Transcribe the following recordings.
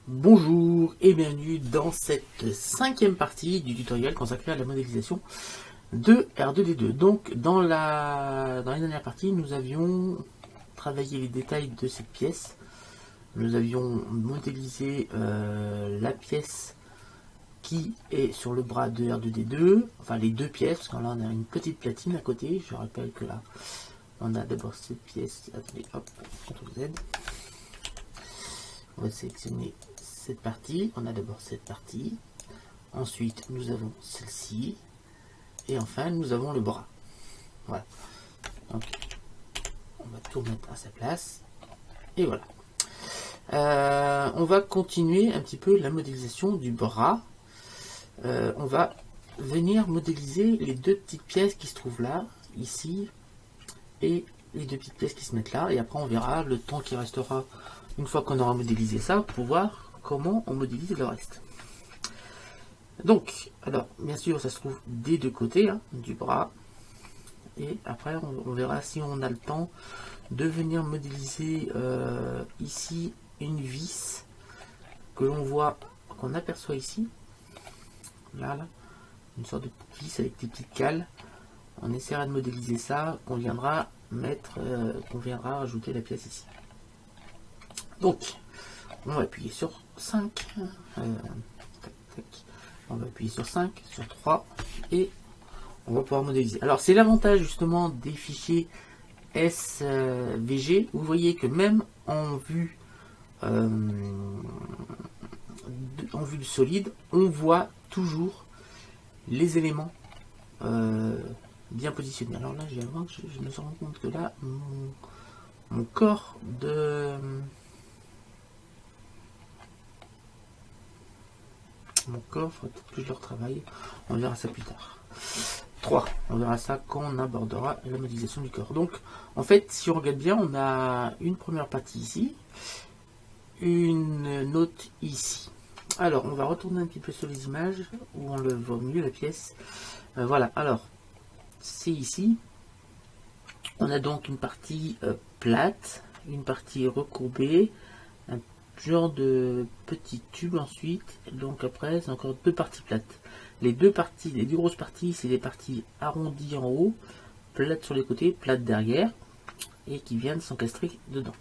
Bonjour et bienvenue dans cette cinquième partie du tutoriel consacré à la modélisation de R2D2. Donc dans la dernière partie, nous avions travaillé les détails de cette pièce. Nous avions modélisé la pièce qui est sur le bras de R2D2, enfin les deux pièces, parce que là on a une petite platine à côté. Je rappelle que là on a d'abord cette pièce, attendez, hop, CTRL Z. On va sélectionner cette partie, on a d'abord cette partie, ensuite nous avons celle-ci, et enfin nous avons le bras. Voilà. Donc on va tout mettre à sa place, et voilà. On va continuer un petit peu la modélisation du bras. On va venir modéliser les deux petites pièces qui se trouvent là, ici, et les deux petites pièces qui se mettent là, et après on verra le temps qui restera une fois qu'on aura modélisé ça pour voir comment on modélise le reste. Donc, alors bien sûr ça se trouve des deux côtés du bras, et après on verra si on a le temps de venir modéliser ici une vis que l'on voit, qu'on aperçoit ici, là, une sorte de vis avec des petites cales. On essaiera de modéliser ça, qu'on viendra mettre, qu'on viendra rajouter la pièce ici. Donc, on va appuyer sur 5. On va appuyer sur 5, sur 3, et on va pouvoir modéliser. Alors, c'est l'avantage justement des fichiers SVG. Vous voyez que même en vue du solide, on voit toujours les éléments bien positionnés. Alors là, je me rends compte que là, mon corps de... Mon corps, il faudrait peut-être que je le retravaille. On verra ça plus tard. 3. On verra ça quand on abordera la modélisation du corps. Donc, en fait, si on regarde bien, on a une première partie ici, une autre ici. Alors, on va retourner un petit peu sur les images, où on le voit mieux, la pièce. Voilà, alors, c'est ici. On a donc une partie plate, une partie recourbée, un genre de petit tube ensuite. Donc après, c'est encore deux parties plates. Les deux grosses parties, c'est les parties arrondies en haut, plates sur les côtés, plates derrière, et qui viennent s'encastrer dedans.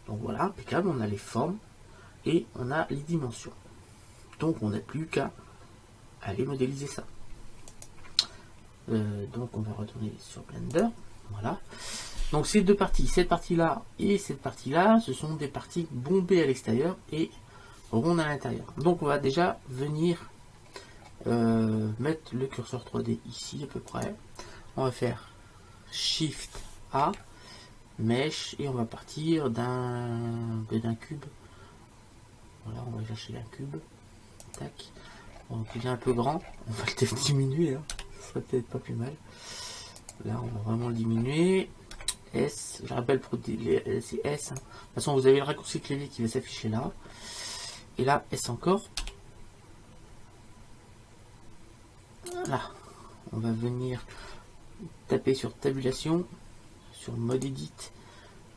Donc voilà, impeccable, on a les formes et on a les dimensions. Donc on n'a plus qu'à aller modéliser ça. Donc on va retourner sur Blender. Voilà. Donc ces deux parties, cette partie-là et cette partie-là, ce sont des parties bombées à l'extérieur et rondes à l'intérieur. Donc on va déjà venir mettre le curseur 3D ici à peu près. On va faire Shift A, Mesh, et on va partir d'un cube. Voilà, on va lâcher un cube. Tac. Donc il est un peu grand. On va le diminuer. Ce serait peut-être pas plus mal. Là, on va vraiment le diminuer. S, je rappelle, c'est S. De toute façon, vous avez le raccourci clavier qui va s'afficher là. Et là, S encore. Là, on va venir taper sur tabulation, sur mode edit.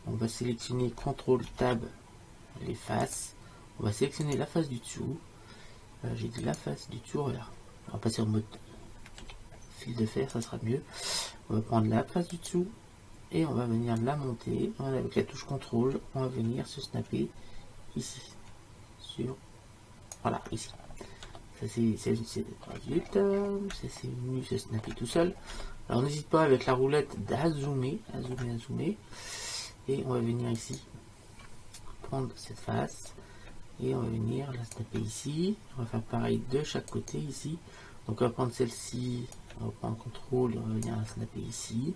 On va sélectionner CTRL Tab, les faces. On va sélectionner la face du dessous. J'ai dit la face du dessous, là. On va passer en mode fil de fer, ça sera mieux. On va prendre la face du dessous et on va venir la monter. Avec la touche CTRL, on va venir se snapper ici. Voilà, ici. Ça c'est venu se snapper tout seul. Alors n'hésite pas avec la roulette à zoomer. Et on va venir ici, prendre cette face. Et on va venir la snapper ici. On va faire pareil de chaque côté ici. Donc on va prendre celle-ci, on va prendre CTRL et on va venir la snapper ici.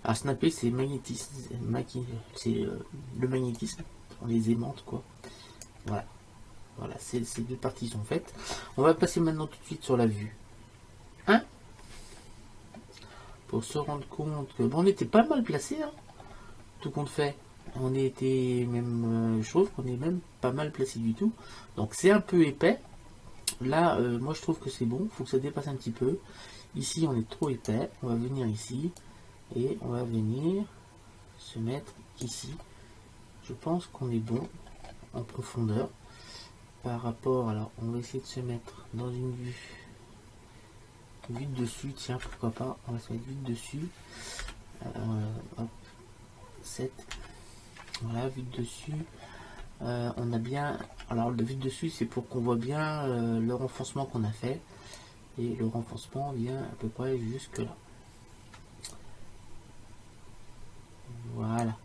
Alors snapper c'est magnétisme, c'est le magnétisme, on les aimante quoi. Voilà. Voilà, ces deux parties sont faites. On va passer maintenant tout de suite sur la vue 1. Pour se rendre compte que bon, on était pas mal placé, tout compte fait. On était même, je trouve qu'on est même pas mal placé du tout. Donc c'est un peu épais. Là, moi je trouve que c'est bon. Il faut que ça dépasse un petit peu. Ici, on est trop épais. On va venir ici. Et on va venir se mettre ici. Je pense qu'on est bon en profondeur. par rapport, alors on va essayer de se mettre dans une vue de dessus, tiens, pourquoi pas, on va se mettre vue de dessus. Hop, 7, voilà, vue de dessus. On a bien, alors le vue de dessus, c'est pour qu'on voit bien le renfoncement qu'on a fait, et le renfoncement vient à peu près jusque là. Voilà.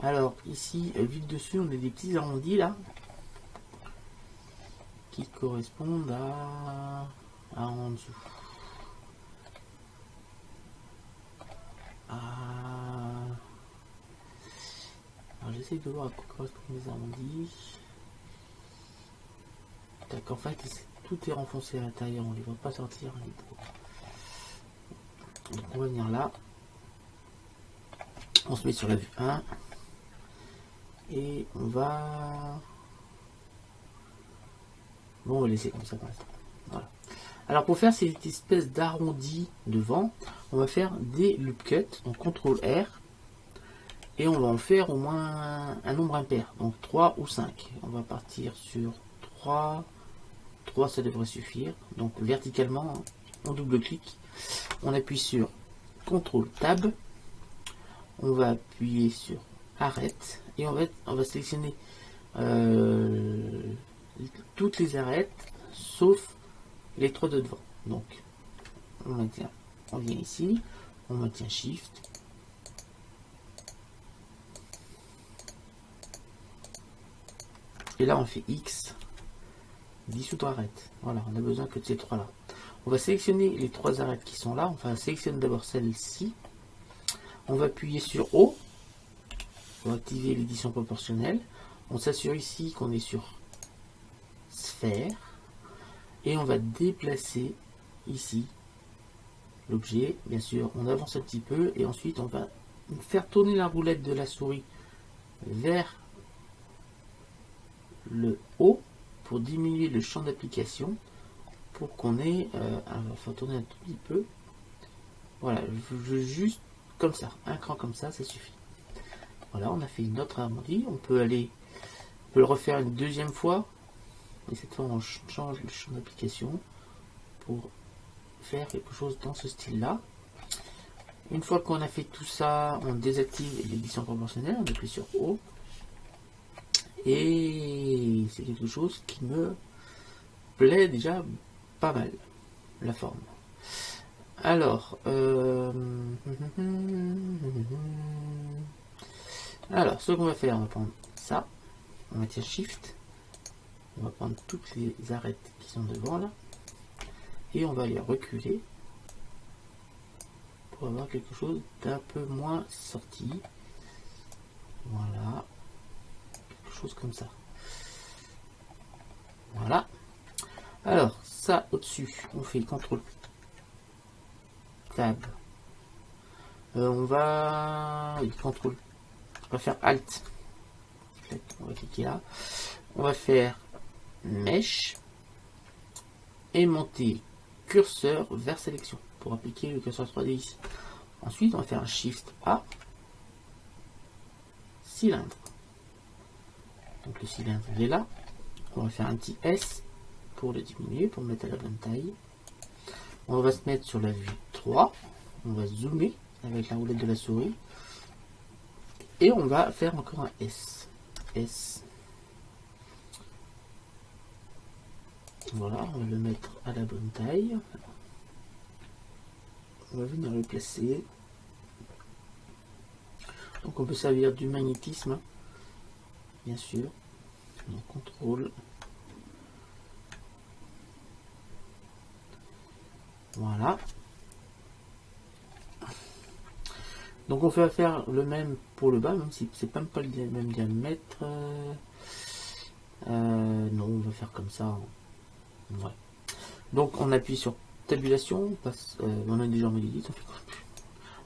Alors ici, vue de dessus, on a des petits arrondis là qui correspondent à en dessous. Alors j'essaie de voir à quoi correspondent les arrondis. D'accord, en fait tout est renfoncé à l'intérieur, on ne les voit pas sortir. Donc on va venir là, on se met sur la vue 1 et on va laisser comme ça pour l'instant. Voilà. Alors pour faire cette espèce d'arrondi devant, on va faire des loop cuts, donc CTRL R, et on va en faire au moins un nombre impair, donc 3 ou 5. On va partir sur 3, ça devrait suffire. Donc verticalement, on double-clique, on appuie sur CTRL Tab, on va appuyer sur Arrête, et on va sélectionner toutes les arêtes, sauf les 3 de devant. Donc on vient ici, on maintient Shift, et là on fait X, dissoudre arête. Voilà, on a besoin que de ces 3 là. On va sélectionner les 3 arêtes qui sont là, enfin sélectionne d'abord celle-ci, on va appuyer sur O pour activer l'édition proportionnelle, on s'assure ici qu'on est sur sphère, et on va déplacer ici l'objet, bien sûr on avance un petit peu, et ensuite on va faire tourner la roulette de la souris vers le haut pour diminuer le champ d'application, pour qu'on ait, on va faire tourner un tout petit peu, voilà, juste comme ça, un cran comme ça suffit. Voilà, on a fait une autre arrondi, on peut le refaire une deuxième fois, et cette fois on change le champ d'application pour faire quelque chose dans ce style là. Une fois qu'on a fait tout ça, on désactive l'édition proportionnelle, on appuie sur O, et c'est quelque chose qui me plaît déjà pas mal, la forme. Alors, ce qu'on va faire, on va prendre ça, on va tirer Shift, on va prendre toutes les arêtes qui sont devant là, et on va les reculer pour avoir quelque chose d'un peu moins sorti. Voilà, quelque chose comme ça. Voilà. Alors, ça au-dessus, on fait CTRL Tab. On va faire Alt. On va cliquer là. On va faire Mèche et monter curseur vers sélection pour appliquer le curseur 3D ici. Ensuite, on va faire un Shift A, cylindre. Donc le cylindre il est là. On va faire un petit S pour le diminuer, pour le mettre à la bonne taille. On va se mettre sur la vue 3. On va zoomer avec la roulette de la souris. Et on va faire encore un S. S. Voilà, on va le mettre à la bonne taille. On va venir le placer. Donc on peut servir du magnétisme, bien sûr. On contrôle. Voilà. Donc on va faire le même pour le bas, même si c'est même pas le même diamètre. Non, on va faire comme ça. Ouais. Donc on appuie sur tabulation, on passe, on a déjà médite, on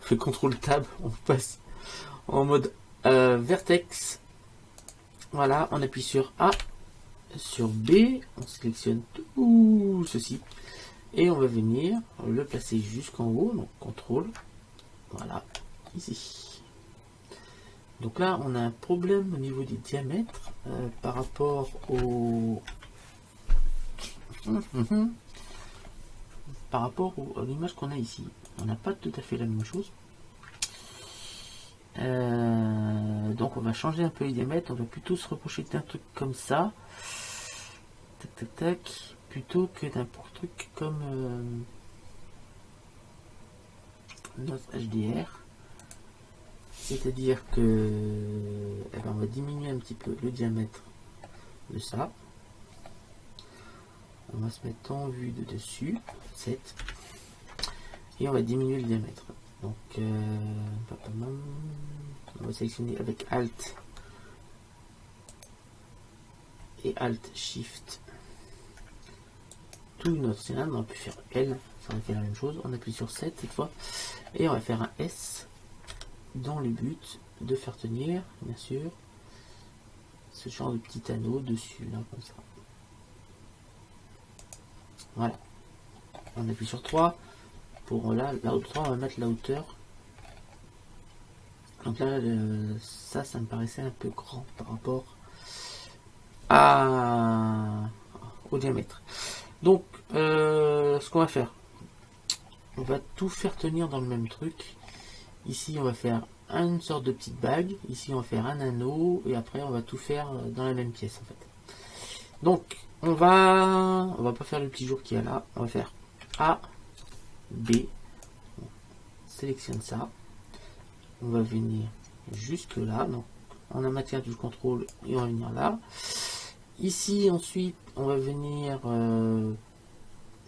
fait CTRL Tab, on passe en mode vertex. Voilà, on appuie sur A, sur B, on sélectionne tout ceci et on va venir le placer jusqu'en haut, donc CTRL, voilà, ici. Donc là on a un problème au niveau des diamètres par rapport au Par rapport à l'image qu'on a ici, on n'a pas tout à fait la même chose. Donc on va changer un peu les diamètres, on va plutôt se reprocher d'un truc comme ça, tac tac tac, plutôt que d'un truc comme notre HDR. C'est-à-dire que on va diminuer un petit peu le diamètre de ça. On va se mettre en vue de dessus, 7, et on va diminuer le diamètre. Donc on va sélectionner avec Alt et Alt Shift tout notre cylindre. On peut faire L, ça va faire la même chose. On appuie sur 7 cette fois et on va faire un S dans le but de faire tenir, bien sûr, ce genre de petit anneau dessus, là, comme ça. Voilà. On appuie sur 3. Pour là, la hauteur, on va mettre la hauteur. Donc là, ça me paraissait un peu grand par rapport au diamètre. Donc, ce qu'on va faire, on va tout faire tenir dans le même truc. Ici, on va faire une sorte de petite bague. Ici, on va faire un anneau. Et après, on va tout faire dans la même pièce, en fait. Donc, on va pas faire le petit jour qu'il y a là. On va faire A, B. On sélectionne ça. On va venir jusque là. Donc, on a matière du contrôle et on va venir là. Ici, ensuite, on va venir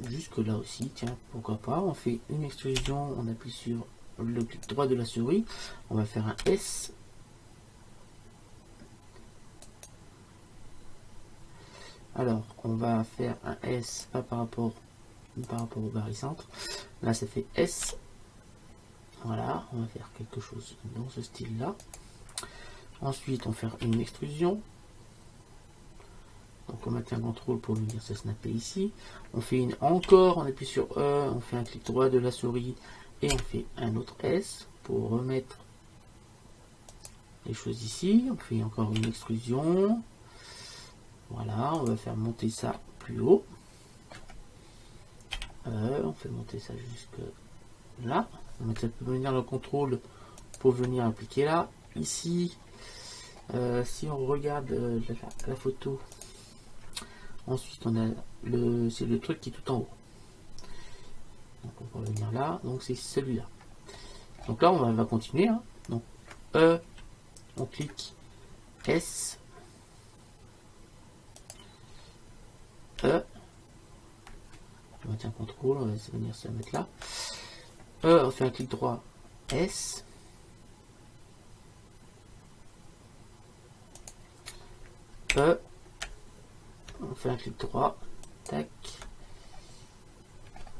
jusque là aussi. Tiens, pourquoi pas. On fait une extrusion. On appuie sur le clic droit de la souris. On va faire un S. Alors, on va faire un S, pas par rapport au barycentre. Là, ça fait S. Voilà, on va faire quelque chose dans ce style-là. Ensuite, on va faire une extrusion. Donc, on maintient contrôle pour venir se snapper ici. On fait encore, on appuie sur E, on fait un clic droit de la souris et on fait un autre S pour remettre les choses ici. On fait encore une extrusion. Voilà, on va faire monter ça plus haut. On fait monter ça jusque là. On va peut venir le contrôle pour venir appliquer là. Ici, si on regarde la photo, ensuite on a c'est le truc qui est tout en haut. Donc on va venir là. Donc c'est celui-là. Donc là on va continuer. Hein. Donc E, on clique S. E. On maintient contrôle, on va venir se mettre là. On fait un clic droit S. On fait un clic droit. Tac.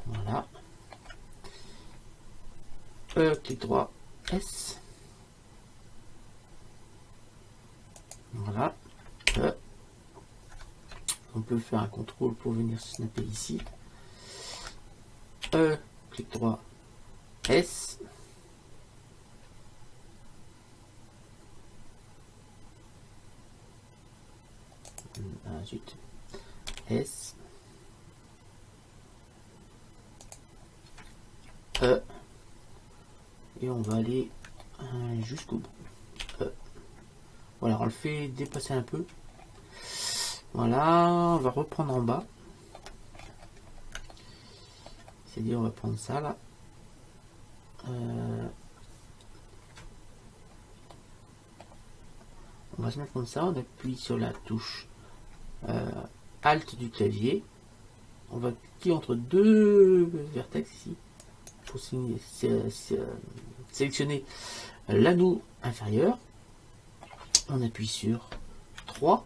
Voilà. Clic droit S. Voilà. On peut faire un contrôle pour venir se snapper ici. Clic droit S. Ensuite S. Et on va aller jusqu'au bout. Voilà, on le fait dépasser un peu. Voilà, on va reprendre en bas. C'est-à-dire, on va prendre ça là. On va se mettre comme ça, on appuie sur la touche Alt du clavier. On va cliquer entre deux vertex ici pour sélectionner l'anneau inférieur. On appuie sur 3.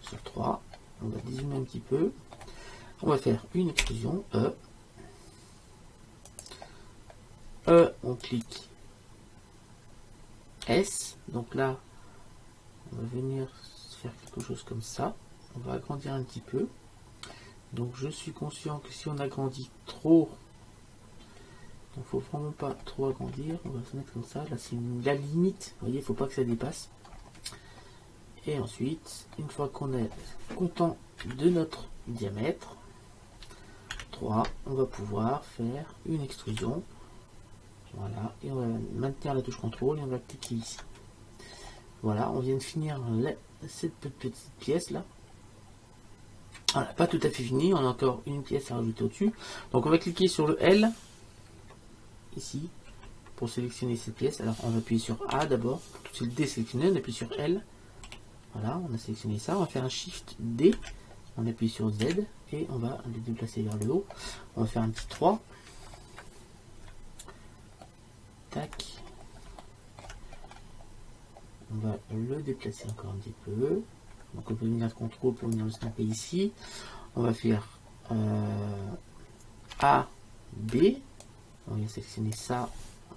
Sur 3. On va dézoomer un petit peu. On va faire une extrusion E. On clique S. Donc là, on va venir faire quelque chose comme ça. On va agrandir un petit peu. Donc je suis conscient que si on agrandit trop, donc faut vraiment pas trop agrandir. On va se mettre comme ça. Là c'est la limite. Vous voyez, il faut pas que ça dépasse. Et ensuite, une fois qu'on est content de notre diamètre 3, on va pouvoir faire une extrusion. Voilà, et on va maintenir la touche contrôle et on va cliquer ici. Voilà, on vient de finir cette petite pièce là. Voilà, pas tout à fait fini, on a encore une pièce à rajouter au-dessus. Donc on va cliquer sur le L ici pour sélectionner cette pièce. Alors on va appuyer sur A d'abord, pour tout de suite désélectionner, on appuie sur L. Voilà, on a sélectionné ça, on va faire un Shift D, on appuie sur Z et on va le déplacer vers le haut. On va faire un petit 3. Tac. On va le déplacer encore un petit peu. Donc on peut venir contrôle pour venir le snapper ici. On va faire A, B. On va sélectionner ça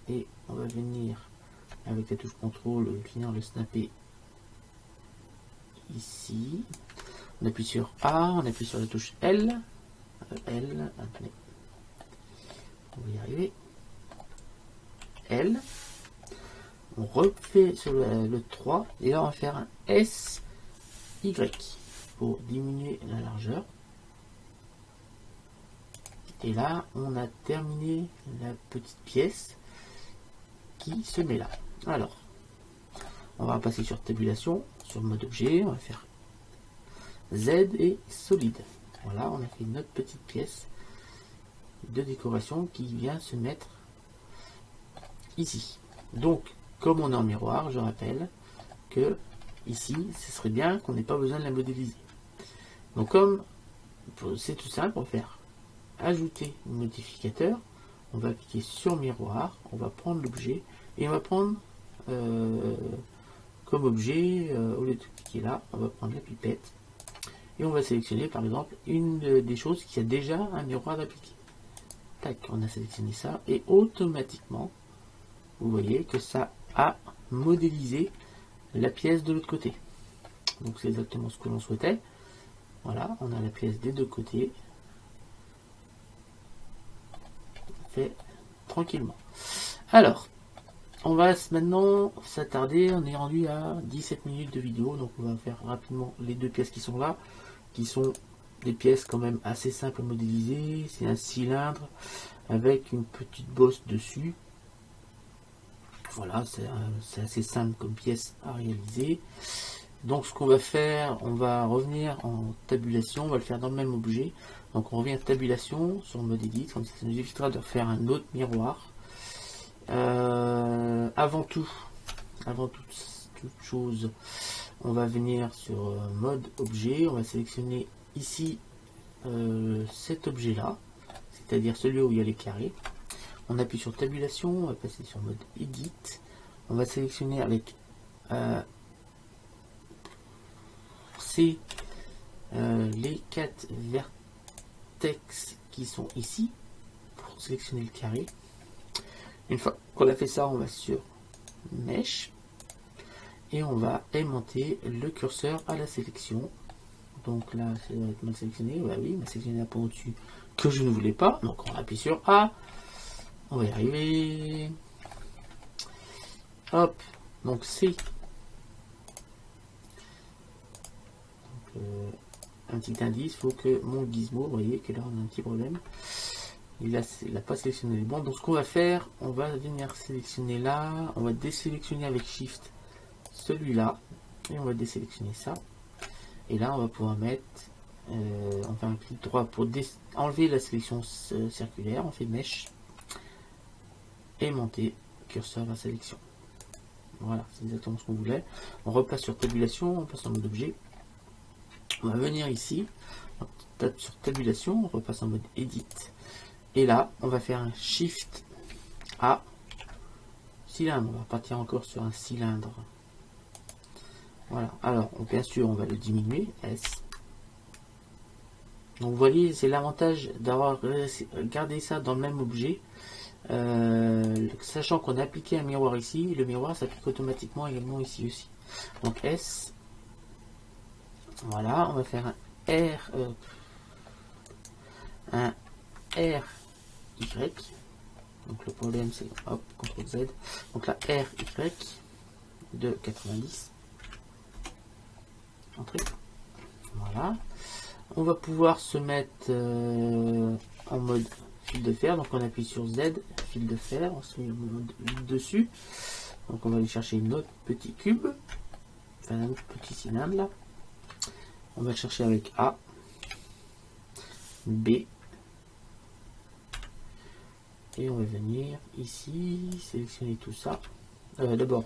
et on va venir avec la touche contrôle venir le snapper ici. On appuie sur A, on appuie sur la touche L. L, attendez. On va y arriver. L. On refait sur le 3 et là on va faire un S, Y pour diminuer la largeur. Et là on a terminé la petite pièce qui se met là. Alors on va passer sur tabulation, sur mode objet, on va faire Z et solide. Voilà, on a fait notre petite pièce de décoration qui vient se mettre ici. Donc comme on est en miroir, je rappelle que ici, ce serait bien qu'on n'ait pas besoin de la modéliser. Donc comme c'est tout simple, on va faire ajouter un modificateur, on va cliquer sur miroir, on va prendre l'objet et on va prendre comme objet, au lieu de cliquer là, on va prendre la pipette et on va sélectionner par exemple une des choses qui a déjà un miroir appliqué. Tac, on a sélectionné ça et automatiquement, vous voyez que ça a modélisé la pièce de l'autre côté. Donc c'est exactement ce que l'on souhaitait. Voilà, on a la pièce des deux côtés. Fait tranquillement. Alors, on va maintenant s'attarder, on est rendu à 17 minutes de vidéo, donc on va faire rapidement les deux pièces qui sont là, qui sont des pièces quand même assez simples à modéliser. C'est un cylindre avec une petite bosse dessus. Voilà, c'est assez simple comme pièce à réaliser. Donc ce qu'on va faire, on va revenir en tabulation, on va le faire dans le même objet. Donc on revient à tabulation sur le mode edit, comme ça nous évitera de faire un autre miroir. Avant toute chose, on va venir sur mode objet, on va sélectionner ici cet objet là, c'est-à-dire celui où il y a les carrés. On appuie sur tabulation, on va passer sur mode edit, on va sélectionner avec C les 4 vertex qui sont ici pour sélectionner le carré. Une fois qu'on a fait ça, on va sur Mesh et on va aimanter le curseur à la sélection. Donc là, ça va être mal sélectionné. Bah oui, m'a sélectionné un point au-dessus que je ne voulais pas. Donc on appuie sur A. On va y arriver. Hop. Donc C. Donc, un petit indice, il faut que mon gizmo, vous voyez que là on a un petit problème. Il n'a pas sélectionné les bons. Donc ce qu'on va faire, on va venir sélectionner là. On va désélectionner avec Shift celui-là. Et on va désélectionner ça. Et là on va pouvoir mettre, on fait un clic droit pour enlever la sélection circulaire. On fait Mesh. Aimanter curseur à la sélection. Voilà, c'est exactement ce qu'on voulait. On repasse sur tabulation, on passe en mode objet. On va venir ici, on tape sur tabulation, on repasse en mode edit. Et là, on va faire un Shift A, cylindre. On va partir encore sur un cylindre. Voilà. Alors, bien sûr, on va le diminuer, S. Donc, vous voyez, c'est l'avantage d'avoir gardé ça dans le même objet. Sachant qu'on a appliqué un miroir ici, le miroir s'applique automatiquement également ici aussi. Donc S. Voilà, on va faire un R. Un R. Y. Donc le problème c'est hop, CTRL Z. Donc la R Y de 90. Entrée. Voilà. On va pouvoir se mettre en mode fil de fer. Donc on appuie sur Z, fil de fer, on se met dessus. Donc on va aller chercher notre petit cube, enfin notre petit cylindre là. On va le chercher avec A, B, et on va venir ici, sélectionner tout ça. D'abord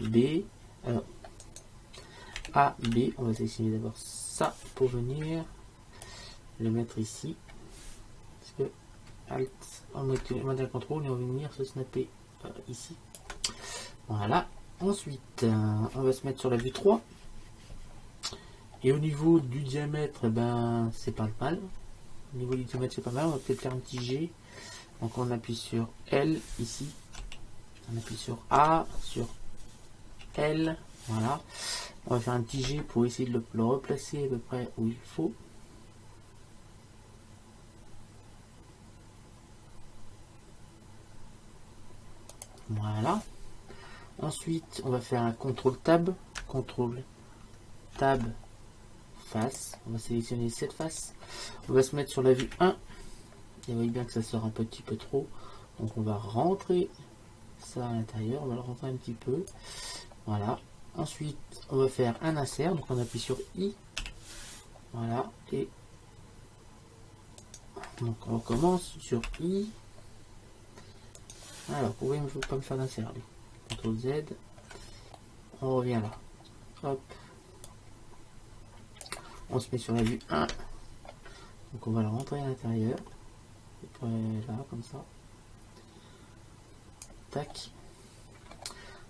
B, alors A, B, on va sélectionner d'abord ça pour venir le mettre ici. Parce que Alt, on met un contrôle et on va venir se snapper ici. Voilà. Ensuite, on va se mettre sur la vue 3. Et au niveau du diamètre, ben c'est pas mal. Au niveau du diamètre, c'est pas mal. On va peut-être faire un petit G. Donc on appuie sur L ici. On appuie sur A, sur L. Voilà. On va faire un petit G pour essayer de le replacer à peu près où il faut. Voilà. Ensuite, on va faire un CTRL Tab. CTRL Tab face. On va sélectionner cette face. On va se mettre sur la vue 1. Et vous voyez bien que ça sort un petit peu trop. Donc on va rentrer ça à l'intérieur. On va le rentrer un petit peu. Voilà. Ensuite, on va faire un insert. Donc on appuie sur I. Voilà. Et donc on recommence sur I. Alors, pourquoi il ne faut pas me faire d'insert lui? CTRL Z. On revient là. Hop. On se met sur la vue 1. Donc on va le rentrer à l'intérieur. Là, comme ça. Tac.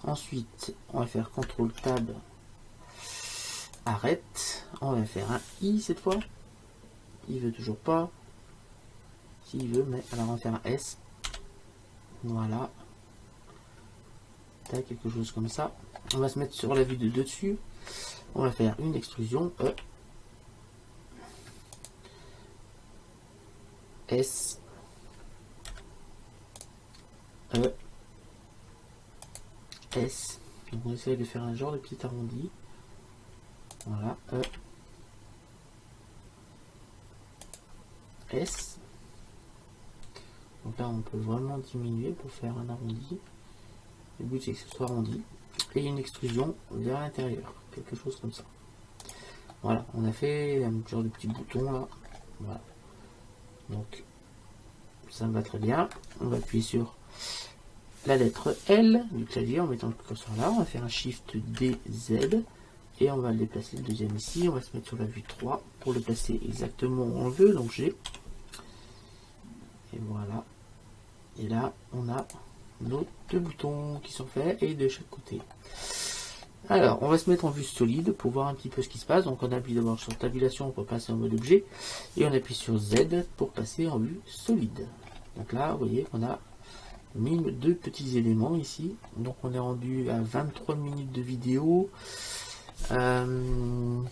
Ensuite, on va faire CTRL Tab. Arrête. On va faire un I cette fois. Il veut toujours pas. S'il veut, mais alors on va faire un S. Voilà. Tac, quelque chose comme ça. On va se mettre sur la vue de dessus. On va faire une extrusion E. S. E. S. Donc on essaye de faire un genre de petit arrondi. Voilà. E. S. Donc là on peut vraiment diminuer pour faire un arrondi. Le but c'est que ce soit arrondi. Et une extrusion vers l'intérieur. Quelque chose comme ça. Voilà. On a fait un genre de petit bouton là. Voilà. Donc ça me va très bien. On va appuyer sur la lettre L du clavier en mettant le curseur là. On va faire un Shift D Z et on va le déplacer le deuxième ici. On va se mettre sur la vue 3 pour le placer exactement où on veut. Donc G. Et voilà. Et là on a nos deux boutons qui sont faits et de chaque côté. Alors on va se mettre en vue solide pour voir un petit peu ce qui se passe. Donc on appuie d'abord sur tabulation pour passer en mode objet et on appuie sur Z pour passer en vue solide. Donc là vous voyez qu'on a mis deux petits éléments ici. Donc on est rendu à 23 minutes de vidéo. On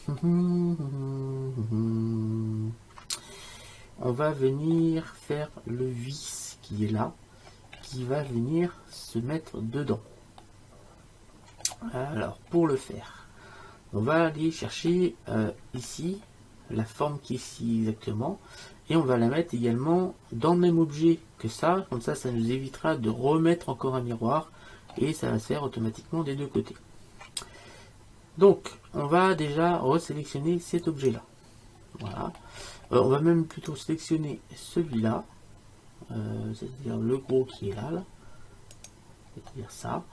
va venir faire le vis qui est là, qui va venir se mettre dedans. Alors pour le faire, on va aller chercher ici la forme qui est ici exactement et on va la mettre également dans le même objet que ça, comme ça ça nous évitera de remettre encore un miroir et ça va se faire automatiquement des deux côtés. Donc on va déjà resélectionner cet objet là. Voilà. On va même plutôt sélectionner celui-là, c'est-à-dire le gros qui est là, c'est-à-dire ça.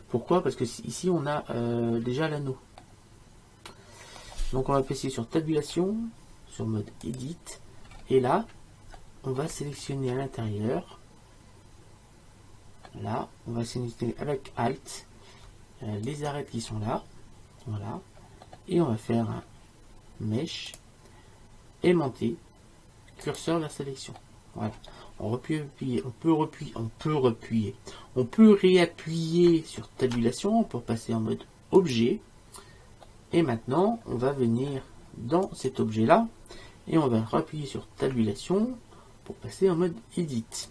Pourquoi? Parce que ici on a déjà l'anneau. Donc on va appuyer sur tabulation, sur mode edit, et là on va sélectionner à l'intérieur. Là on va sélectionner avec Alt les arêtes qui sont là, voilà, et on va faire un mesh aimanté, curseur vers sélection. Voilà. On peut réappuyer sur tabulation pour passer en mode objet. Et maintenant, on va venir dans cet objet là et on va appuyer sur tabulation pour passer en mode edit.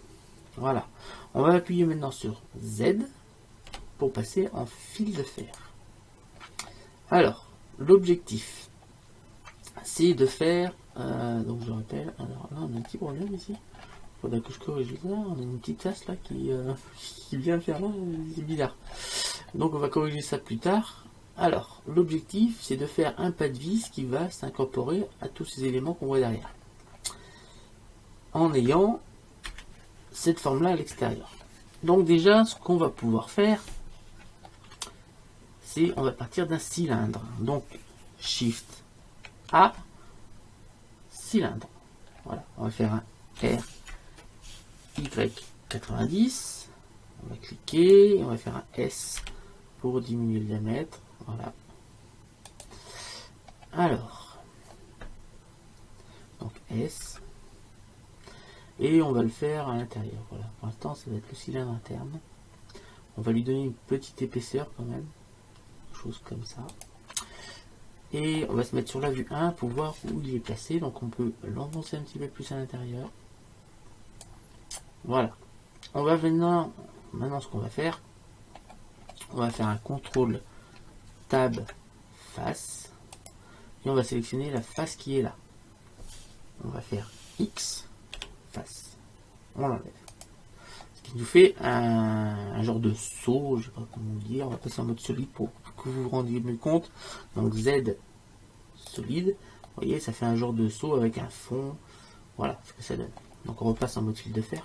Voilà. On va appuyer maintenant sur Z pour passer en fil de fer. Alors, l'objectif, c'est de faire, donc je rappelle, alors là on a un petit problème ici, faudrait que je corrige ça, on a une petite tasse là qui vient de faire là, c'est bizarre. Donc on va corriger ça plus tard. Alors, l'objectif c'est de faire un pas de vis qui va s'incorporer à tous ces éléments qu'on voit derrière, en ayant cette forme là à l'extérieur. Donc déjà, ce qu'on va pouvoir faire, c'est on va partir d'un cylindre. Donc Shift A, cylindre. Voilà, on va faire un R Y90. On va cliquer, et on va faire un S pour diminuer le diamètre. Voilà. Alors, donc S. Et on va le faire à l'intérieur. Voilà, pour l'instant, ça va être le cylindre interne. On va lui donner une petite épaisseur quand même. Chose comme ça. Et on va se mettre sur la vue 1 pour voir où il est placé. Donc on peut l'enfoncer un petit peu plus à l'intérieur. Voilà. On va maintenant ce qu'on va faire, on va faire un contrôle tab face et on va sélectionner la face qui est là. On va faire X face. On l'enlève. Ce qui nous fait un genre de saut, je sais pas comment dire. On va passer en mode solide pour que vous vous rendiez mieux compte. Donc Z solide. Vous voyez, ça fait un genre de saut avec un fond. Voilà ce que ça donne. Donc on repasse en mode fil de fer.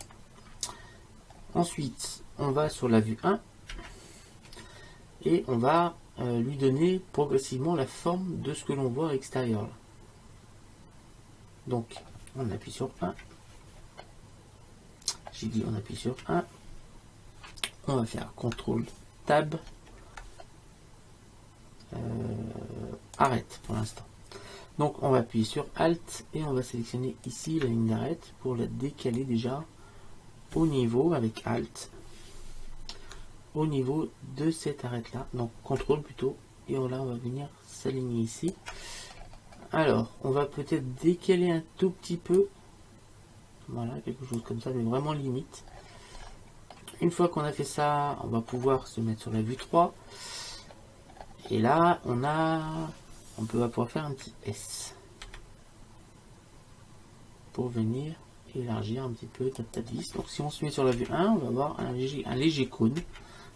Ensuite, on va sur la vue 1 et on va lui donner progressivement la forme de ce que l'on voit à l'extérieur. Donc, on appuie sur 1. J'ai dit on appuie sur 1. On va faire CTRL TAB. Arrête pour l'instant. Donc, on va appuyer sur ALT et on va sélectionner ici la ligne d'arrêt pour la décaler déjà au niveau avec Alt. Au niveau de cette arête là, donc contrôle plutôt, et là on va venir s'aligner ici. Alors on va peut-être décaler un tout petit peu, voilà, quelque chose comme ça, mais vraiment limite. Une fois qu'on a fait ça, on va pouvoir se mettre sur la vue 3 et là on va pouvoir faire un petit S pour venir élargir un petit peu notre vis. Donc si on se met sur la vue 1, on va avoir un léger cône.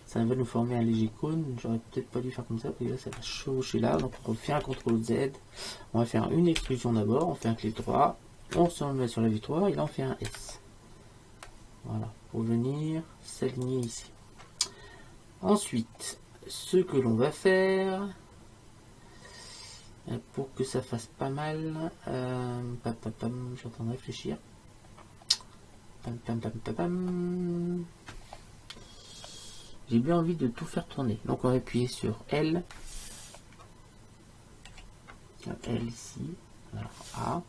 Ça va nous former un léger cône. J'aurais peut-être pas dû faire comme ça, parce que là, ça va chevaucher là. Donc, on fait un CTRL Z. On va faire une extrusion d'abord. On fait un clic droit. On se met sur la vue 3. Et là, on fait un S. Voilà. Pour venir s'aligner ici. Ensuite, ce que l'on va faire, pour que ça fasse pas mal, je suis en train de réfléchir. J'ai bien envie de tout faire tourner. Donc on va appuyer sur L. L ici. Alors A.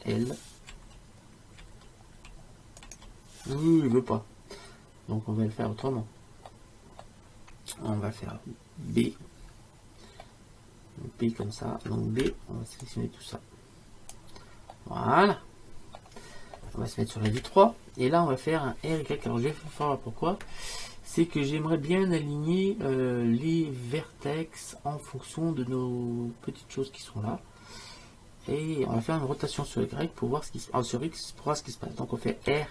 L. Il veut pas. Donc on va le faire autrement. On va faire B. B comme ça. Donc B, on va sélectionner tout ça. Voilà. On va se mettre sur la vue 3. Et là on va faire un RY. Alors je vais faire pourquoi. C'est que j'aimerais bien aligner les vertex en fonction de nos petites choses qui sont là. Et on va faire une rotation sur Y pour voir ce qui se passe. Sur X pour voir ce qui se passe. Donc on fait R,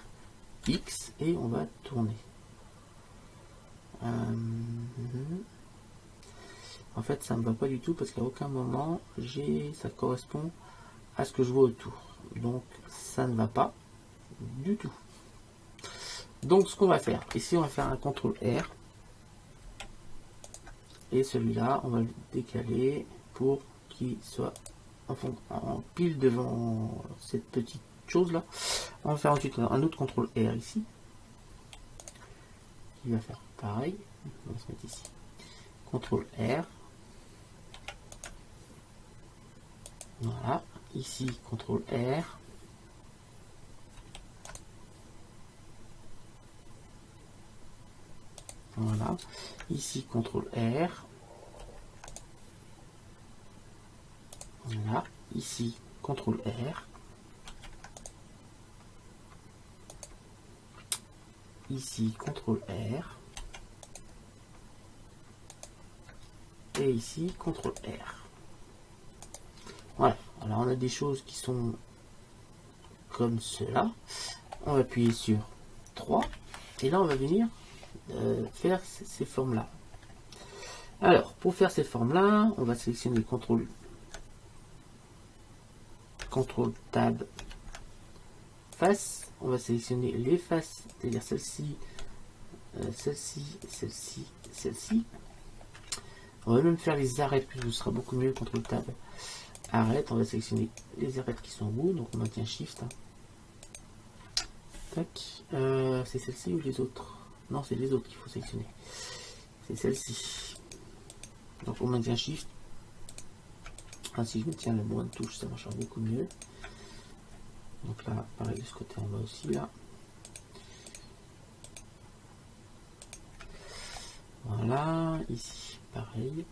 X et on va tourner. En fait ça ne me va pas du tout parce qu'à aucun moment ça correspond à ce que je vois autour. Donc ça ne va pas du tout. Donc ce qu'on va faire, ici on va faire un CTRL R et celui-là on va le décaler pour qu'il soit en pile devant cette petite chose là. On va faire ensuite un autre CTRL R ici qui va faire pareil. On va se mettre ici CTRL R, voilà, ici CTRL R. Voilà, ici CTRL R, voilà, ici CTRL R, ici CTRL R, et ici CTRL R. Voilà, Alors on a des choses qui sont comme cela. On va appuyer sur 3 et là on va venir faire ces formes là. Alors pour faire ces formes là, on va sélectionner CTRL Tab face. On va sélectionner les faces, c'est-à-dire celle-ci, celle-ci, celle-ci, celle-ci. On va même faire les arêtes, puis ce sera beaucoup mieux. CTRL Tab arrête. On va sélectionner les arêtes qui sont au bout, donc on maintient Shift. Tac. C'est celle-ci ou les autres? Non, c'est les autres qu'il faut sélectionner. C'est celle-ci. Donc on maintient Shift. Ah, si je maintiens le moins de touche, ça marchera beaucoup mieux. Donc là, pareil de ce côté en bas aussi là. Voilà, ici pareil.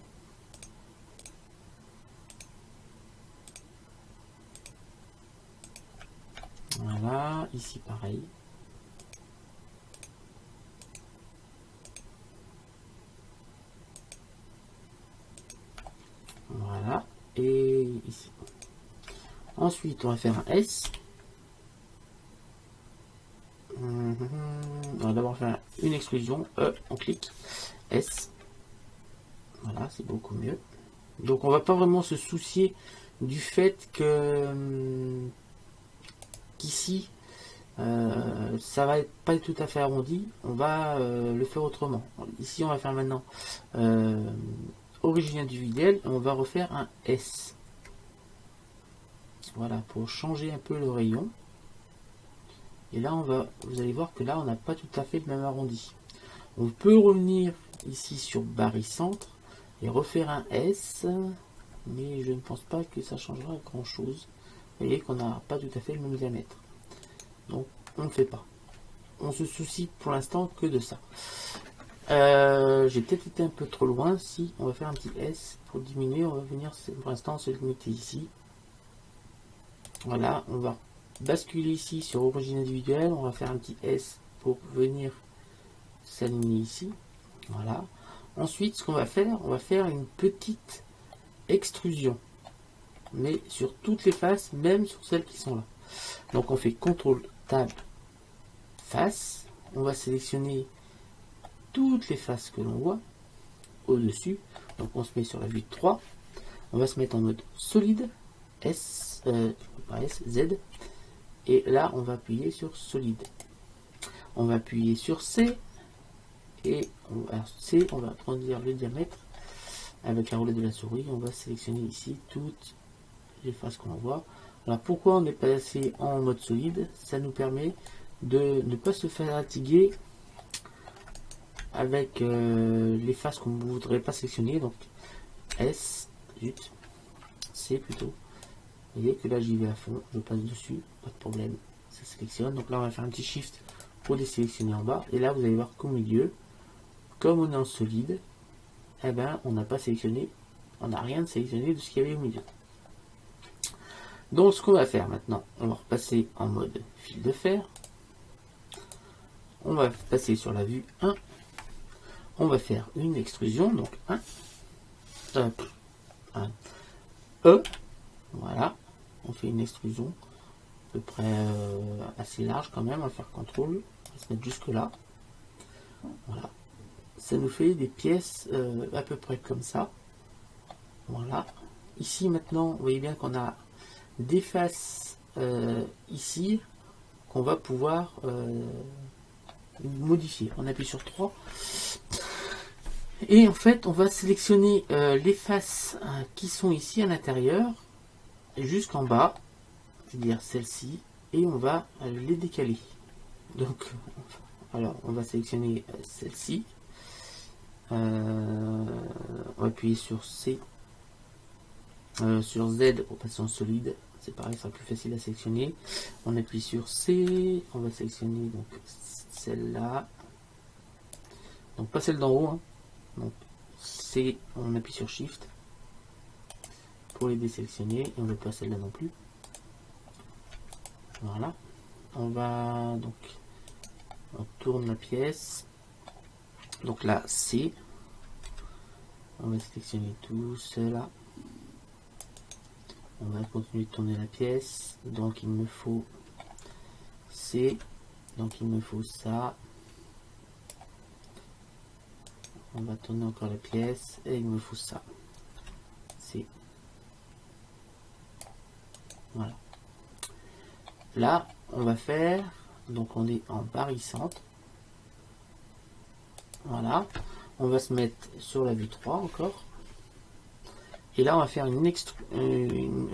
Voilà, ici pareil. Voilà, et ici. Ensuite, on va faire un S. On va d'abord faire une exclusion. On clique. S. Voilà, c'est beaucoup mieux. Donc, on va pas vraiment se soucier du fait que qu'ici, ça va pas être tout à fait arrondi. On va le faire autrement. Ici, on va faire maintenant origine individuelle. On va refaire un S. Voilà, pour changer un peu le rayon. Et là, vous allez voir que là, on n'a pas tout à fait le même arrondi. On peut revenir ici sur barycentre et refaire un S, mais je ne pense pas que ça changera grand chose. Vous voyez qu'on n'a pas tout à fait le même diamètre. Donc, on ne fait pas. On se soucie pour l'instant que de ça. J'ai peut-être été un peu trop loin. Si on va faire un petit S pour diminuer, on va venir pour l'instant se limiter ici. Voilà, on va basculer ici sur origine individuelle. On va faire un petit S pour venir s'aligner ici. Voilà. Ensuite, ce qu'on va faire une petite extrusion, mais sur toutes les faces, même sur celles qui sont là. Donc on fait CTRL Tab face. On va sélectionner toutes les faces que l'on voit au-dessus. Donc on se met sur la vue de 3. On va se mettre en mode solide. Z. Et là, on va appuyer sur solide. On va appuyer sur C. Et on va agrandir le diamètre avec la roulette de la souris. On va sélectionner ici toutes les faces qu'on voit. Alors pourquoi on est passé en mode solide? Ça nous permet de ne pas se faire fatiguer avec les faces qu'on ne voudrait pas sélectionner. Donc C plutôt. Vous voyez que là j'y vais à fond, je passe dessus, pas de problème, ça sélectionne. Donc là on va faire un petit shift pour les sélectionner en bas. Et là vous allez voir qu'au milieu, comme on est en solide, eh ben on n'a pas sélectionné, on n'a rien de sélectionné de ce qu'il y avait au milieu. Donc ce qu'on va faire maintenant, on va repasser en mode fil de fer. On va passer sur la vue 1. On va faire une extrusion, donc 1. E. Voilà. On fait une extrusion à peu près assez large quand même. On va faire CTRL. On va se mettre jusque là. Voilà. Ça nous fait des pièces à peu près comme ça. Voilà. Ici maintenant, vous voyez bien qu'on a des faces ici qu'on va pouvoir modifier. On appuie sur 3. Et en fait, on va sélectionner les faces qui sont ici à l'intérieur jusqu'en bas, c'est-à-dire celle-ci, et on va les décaler. Donc, alors, on va sélectionner celle-ci. On va appuyer sur C, sur Z pour passer en solide. C'est pareil, ça sera plus facile à sélectionner. On appuie sur C, on va sélectionner donc celle-là. Donc pas celle d'en haut. Hein. Donc C, on appuie sur Shift pour les désélectionner. Et on ne veut pas celle-là non plus. Voilà. On va donc on tourne la pièce. Donc là C. On va sélectionner tout cela. On va continuer de tourner la pièce. Donc il me faut C. Donc il me faut ça. On va tourner encore la pièce. Et il me faut ça. C. Voilà. Là, on va faire. Donc on est en barycentre. Voilà. On va se mettre sur la vue 3 encore. Et là, on va faire une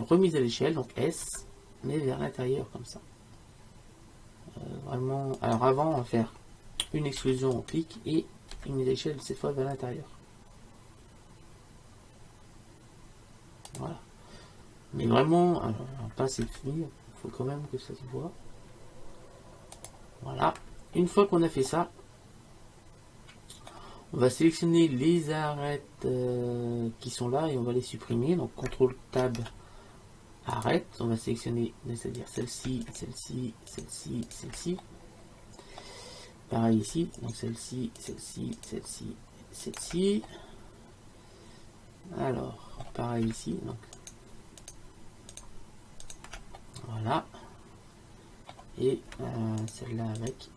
remise à l'échelle, donc S, mais vers l'intérieur comme ça. Vraiment. Alors avant, on va faire une exclusion en clic et une mise à l'échelle cette fois vers l'intérieur. Voilà. Mais vraiment, alors, pas c'est fini, il faut quand même que ça se voit. Voilà. Une fois qu'on a fait ça, on va sélectionner les arêtes qui sont là et on va les supprimer. Donc CTRL TAB arrête. On va sélectionner, c'est-à-dire celle-ci, celle-ci, celle-ci, celle-ci. Pareil ici. Donc celle-ci, celle-ci, celle-ci, celle-ci. Alors, pareil ici. Donc voilà. Et celle-là avec.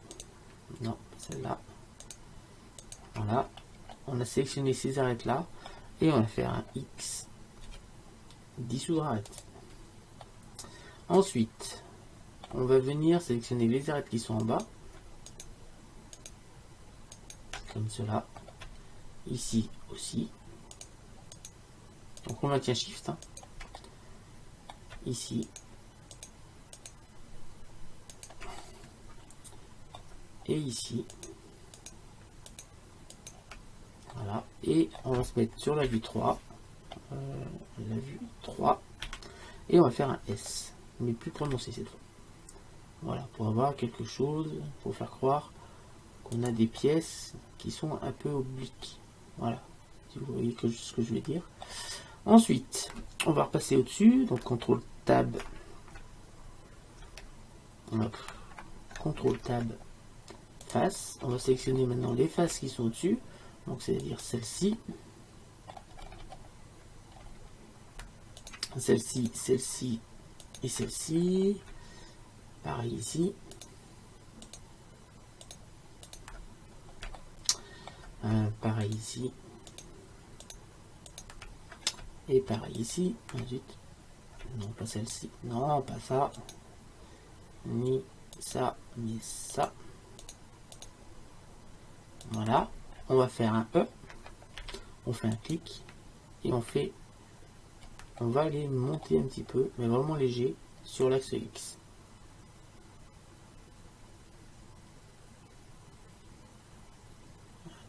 Non, celle-là. Voilà, on a sélectionné ces arêtes là et on va faire un X dissoudre arête. Ensuite, on va venir sélectionner les arêtes qui sont en bas, comme cela. Ici aussi. Donc on maintient Shift. Hein. Ici. Et ici. Voilà, et on va se mettre sur la vue 3, la vue 3, et on va faire un S, mais plus prononcé cette fois. Voilà, pour avoir quelque chose, pour faire croire qu'on a des pièces qui sont un peu obliques. Voilà, si vous voyez ce que je vais dire. Ensuite, on va repasser au-dessus, donc CTRL TAB, CTRL TAB, face. On va sélectionner maintenant les faces qui sont au-dessus. Donc c'est-à-dire celle-ci, celle-ci, celle-ci et celle-ci. Pareil ici. Pareil ici. Et pareil ici. Ensuite, non pas celle-ci, non pas ça, ni ça, ni ça. Voilà. On va faire un E. On fait un clic et on va les monter un petit peu, mais vraiment léger, sur l'axe X.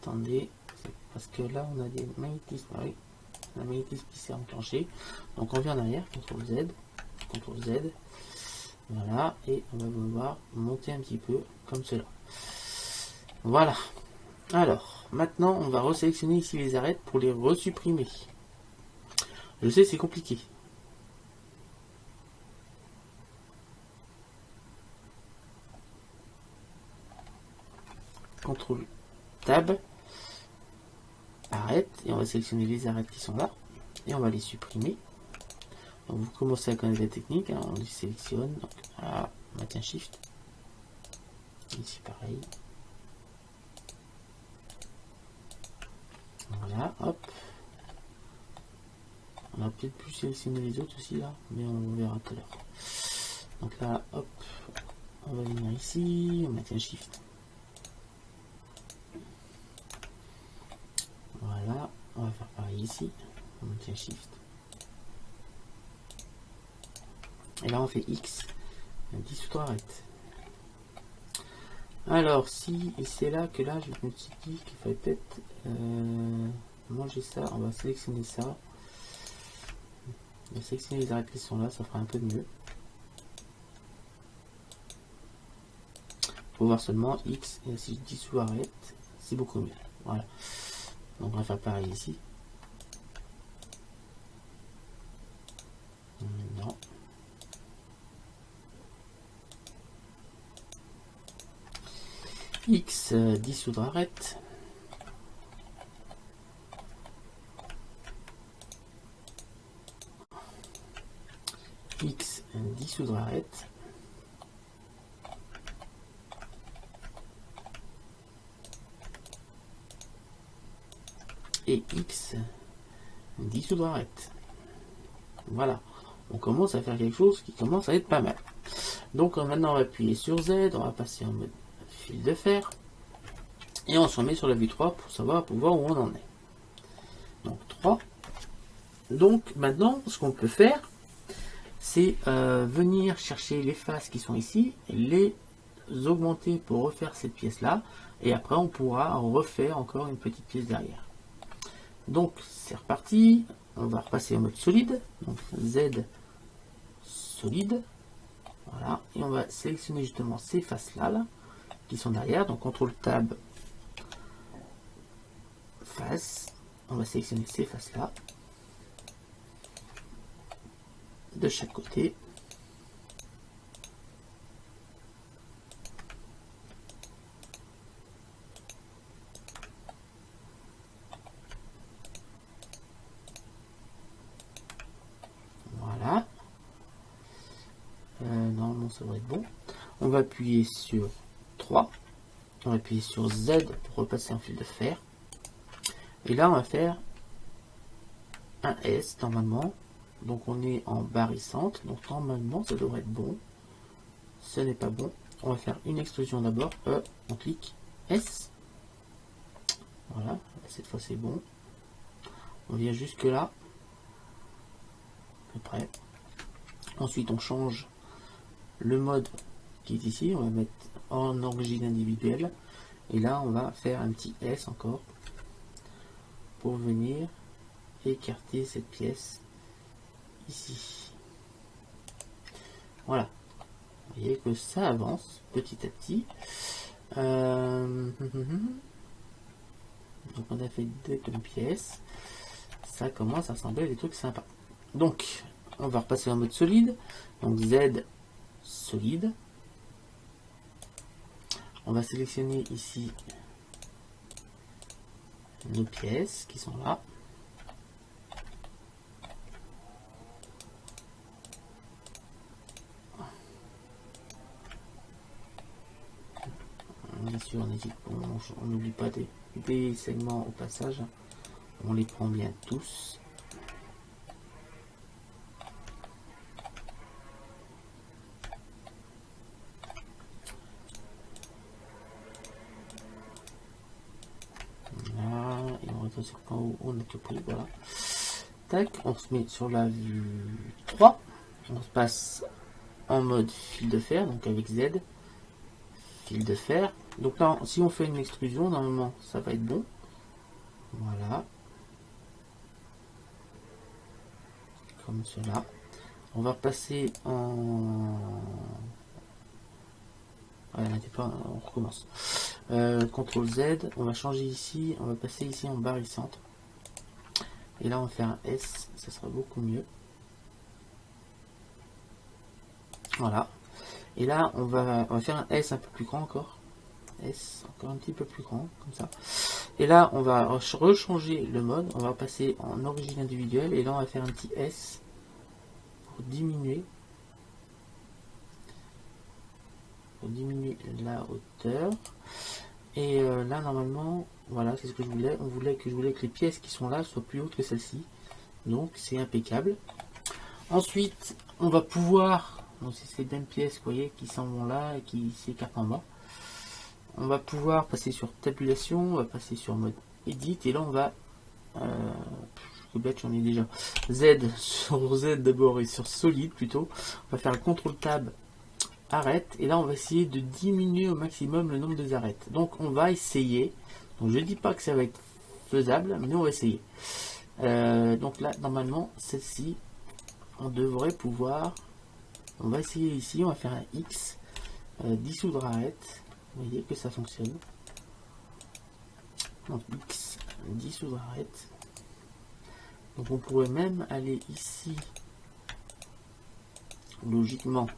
Attendez, parce que là on a des magnétismes, oui, un magnétisme qui s'est enclenché. Donc on vient en arrière, CTRL Z, CTRL Z, voilà, et on va pouvoir monter un petit peu comme cela. Voilà. Alors, maintenant on va resélectionner ici les arêtes pour les resupprimer. Je sais, c'est compliqué. CTRL TAB, arrête, et on va sélectionner les arêtes qui sont là, et on va les supprimer. Donc vous commencez à connaître la technique, hein, on les sélectionne, donc voilà, on maintient Shift. Ici pareil. Voilà, hop. On a peut-être pu sélectionner les autres aussi là, mais on verra tout à l'heure. Donc là, hop, on va venir ici, on maintient Shift. Voilà, on va faire pareil ici, on maintient Shift. Et là on fait X, dissoudre arrête. Alors si, et c'est là que là je me suis dit qu'il fallait peut-être manger ça, on va sélectionner ça. On va sélectionner les arêtes qui sont là, ça fera un peu mieux. Faut voir seulement X, et si je dissous arrête, c'est beaucoup mieux. Voilà. Donc on va faire pareil ici. Non. X, dissoudre arrête. X dissoudre arête. Et X dissoudre arête. Voilà, on commence à faire quelque chose qui commence à être pas mal. Donc maintenant on va appuyer sur Z, on va passer en mode fil de fer et on se remet sur la vue 3 pour savoir, pour voir où on en est. Donc 3. Donc maintenant ce qu'on peut faire, c'est venir chercher les faces qui sont ici, les augmenter pour refaire cette pièce là, et après on pourra refaire encore une petite pièce derrière. Donc c'est reparti, on va repasser en mode solide, donc Z solide, voilà, et on va sélectionner justement ces faces là, qui sont derrière, donc CTRL Tab face, on va sélectionner ces faces là, de chaque côté. Voilà. Normalement ça devrait être bon. On va appuyer sur 3. On va appuyer sur Z pour repasser en fil de fer. Et là on va faire un S normalement. Donc on est en barrissante. Donc normalement ça devrait être bon. Ce n'est pas bon. On va faire une extrusion d'abord. On clique S. Voilà. Cette fois c'est bon. On vient jusque là. À peu près. Ensuite on change le mode qui est ici. On va mettre en origine individuelle. Et là on va faire un petit S encore. Pour venir écarter cette pièce ici. Voilà. Vous voyez que ça avance petit à petit. Donc on a fait deux pièces. Ça commence à ressembler à des trucs sympas. Donc on va repasser en mode solide. Donc Z solide. On va sélectionner ici nos pièces qui sont là. Bien sûr, on n'oublie pas des segments au passage. On les prend bien tous. Là, et on retourne sur quand on a tout pris. Voilà. Tac, on se met sur la vue 3. On se passe en mode fil de fer, donc avec Z. Fil de fer. Donc là, si on fait une extrusion, normalement, ça va être bon. Voilà. Comme cela. On va passer en... Ouais, on recommence. CTRL Z, on va changer ici, on va passer ici en barrissante. Et là, on va faire un S, ça sera beaucoup mieux. Voilà. Et là, on va faire un S un peu plus grand encore. S encore un petit peu plus grand, comme ça. Et là, on va rechanger le mode. On va passer en origine individuelle. Et là, on va faire un petit S pour diminuer. Pour diminuer la hauteur. Et là, normalement, voilà, c'est ce que je voulais. Je voulais que les pièces qui sont là soient plus hautes que celle-ci. Donc, c'est impeccable. Ensuite, on va pouvoir... Donc c'est ces mêmes pièces, vous voyez, qui s'en vont là et qui s'écartent en bas. On va pouvoir passer sur tabulation, on va passer sur mode edit et là on va je suis bête, j'en ai déjà Z sur Z d'abord et sur solide plutôt. On va faire un CTRL Tab arrête et là on va essayer de diminuer au maximum le nombre de arêtes. Donc on va essayer. Donc je dis pas que ça va être faisable, mais on va essayer. Donc là normalement celle-ci on devrait pouvoir. On va essayer ici, on va faire un X, dissoudre arête, vous voyez que ça fonctionne. Donc X, dissoudre arête. Donc on pourrait même aller ici, logiquement,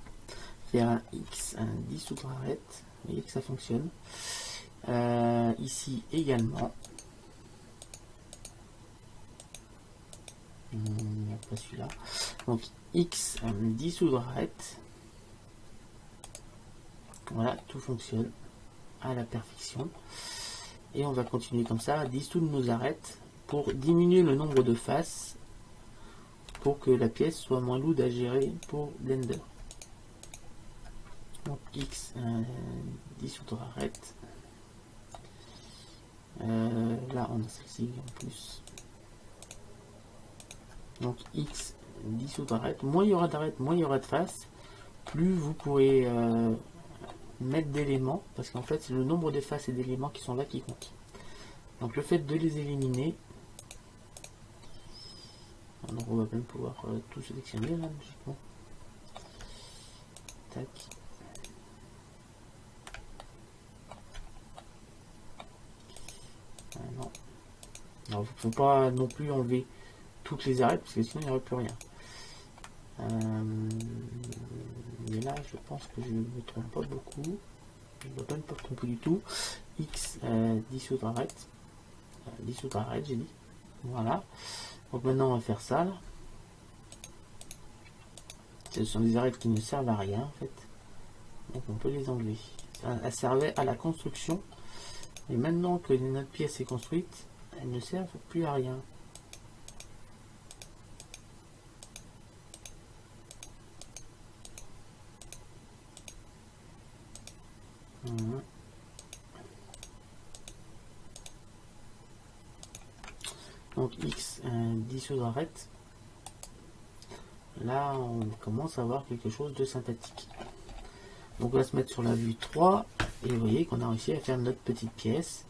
faire un X, un dissoudre arête, vous voyez que ça fonctionne. Ici également. Pas celui-là. Donc X dissoudre arrête. Voilà, tout fonctionne à la perfection. Et on va continuer comme ça à dissoudre nos arêtes pour diminuer le nombre de faces pour que la pièce soit moins lourde à gérer pour Blender. Donc X dissoudre arrête. Là on a celle-ci en plus. Donc X dissoudre arrête. Moins il y aura d'arêtes, moins il y aura de faces. Plus vous pourrez mettre d'éléments, parce qu'en fait c'est le nombre de faces et d'éléments qui sont là qui compte. Donc le fait de les éliminer, donc on va même pouvoir tout sélectionner là logiquement. Tac. Non. Alors, il ne faut pas non plus enlever toutes les arêtes parce que sinon il n'y aurait plus rien. Mais là je pense que je ne me trompe pas beaucoup. Je ne dois pas me tromper du tout. X dissoudre arrête. Dissoudre arrête, j'ai dit. Voilà. Donc maintenant on va faire ça. Là. Ce sont des arêtes qui ne servent à rien en fait. Donc on peut les enlever. Ça servait à la construction. Et maintenant que notre pièce est construite, elles ne servent plus à rien. Voilà. Donc X dissoudre arrête. Là on commence à avoir quelque chose de sympathique. Donc on va se mettre sur la vue 3 et vous voyez qu'on a réussi à faire notre petite pièce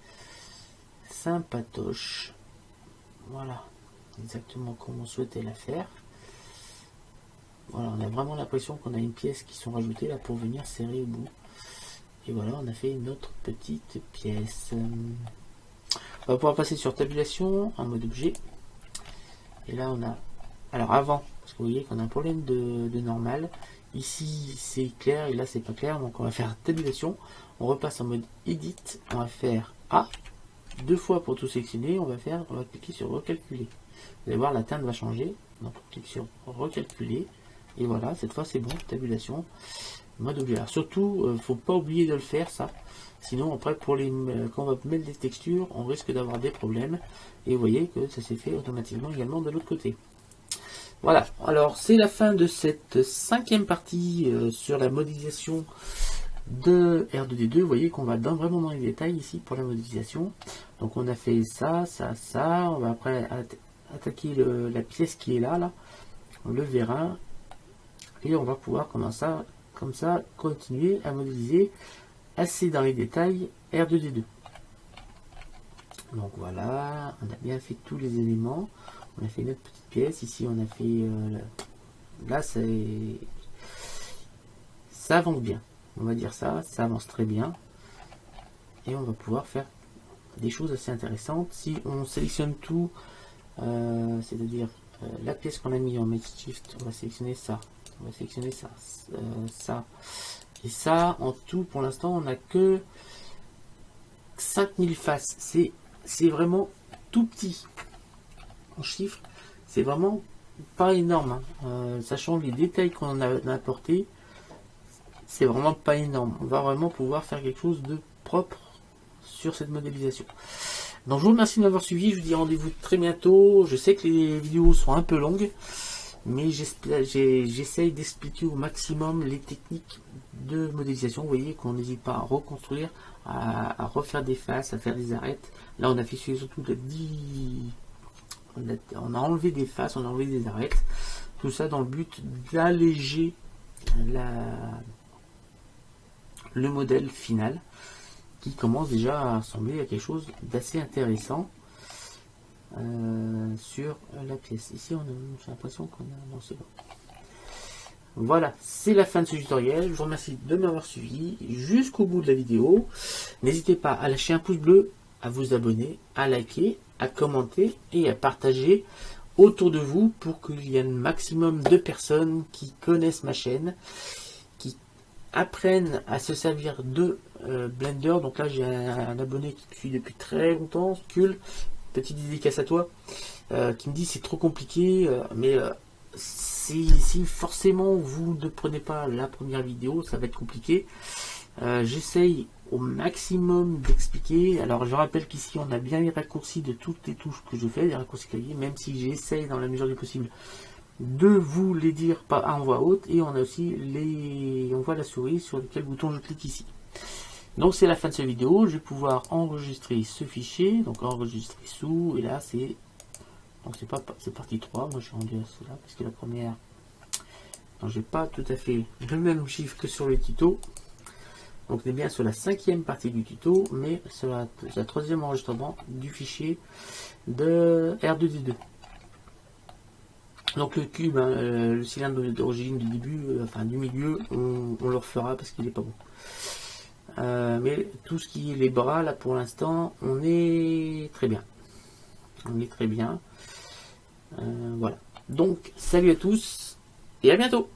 sympatoche. Voilà, exactement comme on souhaitait la faire. Voilà, on a vraiment l'impression qu'on a une pièce qui sont rajoutées là pour venir serrer au bout. Et voilà, on a fait notre petite pièce. On va pouvoir passer sur tabulation en mode objet. Et là on a, alors avant, parce que vous voyez qu'on a un problème de normal. Ici c'est clair et là c'est pas clair, donc on va faire tabulation. On repasse en mode edit, on va faire A, 2 fois pour tout sélectionner, on va cliquer sur recalculer. Vous allez voir la teinte va changer, donc on clique sur recalculer. Et voilà, cette fois c'est bon, tabulation, mode objet. Alors surtout, faut pas oublier de le faire ça. Sinon après pour quand on va mettre des textures, on risque d'avoir des problèmes. Et vous voyez que ça s'est fait automatiquement également de l'autre côté. Voilà, alors c'est la fin de cette 5e partie sur la modélisation de R2D2. Vous voyez qu'on va vraiment dans les détails ici pour la modélisation. Donc on a fait ça, ça, ça. On va après attaquer la pièce qui est là, le vérin. Et on va pouvoir comme ça continuer à modéliser assez dans les détails R2D2. Donc voilà, on a bien fait tous les éléments. On a fait notre petite pièce. Ici on a fait là ça avance bien, on va dire ça avance très bien et on va pouvoir faire des choses assez intéressantes si on sélectionne tout, c'est à dire la pièce qu'on a mis en Make Shift. On va sélectionner ça, on va sélectionner ça, ça et ça. En tout pour l'instant on n'a que 5000 faces. C'est vraiment tout petit en chiffres, c'est vraiment pas énorme, hein. Sachant les détails qu'on a apportés, c'est vraiment pas énorme. On va vraiment pouvoir faire quelque chose de propre sur cette modélisation. Donc je vous remercie de m'avoir suivi, je vous dis rendez-vous très bientôt. Je sais que les vidéos sont un peu longues, mais j'essaye d'expliquer au maximum les techniques de modélisation. Vous voyez qu'on n'hésite pas à reconstruire, à refaire des faces, à faire des arêtes. Là on a fait surtout on a enlevé des faces, on a enlevé des arêtes, tout ça dans le but d'alléger le modèle final qui commence déjà à ressembler à quelque chose d'assez intéressant sur la pièce. Ici j'ai l'impression qu'on a... Non, c'est bon. Voilà, c'est la fin de ce tutoriel. Je vous remercie de m'avoir suivi jusqu'au bout de la vidéo. N'hésitez pas à lâcher un pouce bleu, à vous abonner, à liker, à commenter et à partager autour de vous pour qu'il y ait un maximum de personnes qui connaissent ma chaîne, qui apprennent à se servir de Blender. Donc là j'ai un abonné qui me suit depuis très longtemps, Skull, petite dédicace à toi. qui me dit c'est trop compliqué, mais si forcément vous ne prenez pas la première vidéo, ça va être compliqué. J'essaye au maximum d'expliquer. Alors je rappelle qu'ici on a bien les raccourcis de toutes les touches que je fais, les raccourcis clavier, même si j'essaye dans la mesure du possible de vous les dire pas en voix haute, et on a aussi on voit la souris sur lequel bouton je clique ici. Donc c'est la fin de cette vidéo, je vais pouvoir enregistrer ce fichier, donc enregistrer sous, et là c'est donc c'est partie 3, moi je suis rendu à cela parce que la première, donc j'ai pas tout à fait le même chiffre que sur le tuto. Donc on est bien sur la 5e partie du tuto, mais sur la 3e enregistrement du fichier de R2D2. Donc le cube, hein, le cylindre d'origine du début, enfin du milieu, on le refera parce qu'il est pas bon. Mais tout ce qui est les bras, là pour l'instant, on est très bien. On est très bien. Voilà. Donc salut à tous et à bientôt.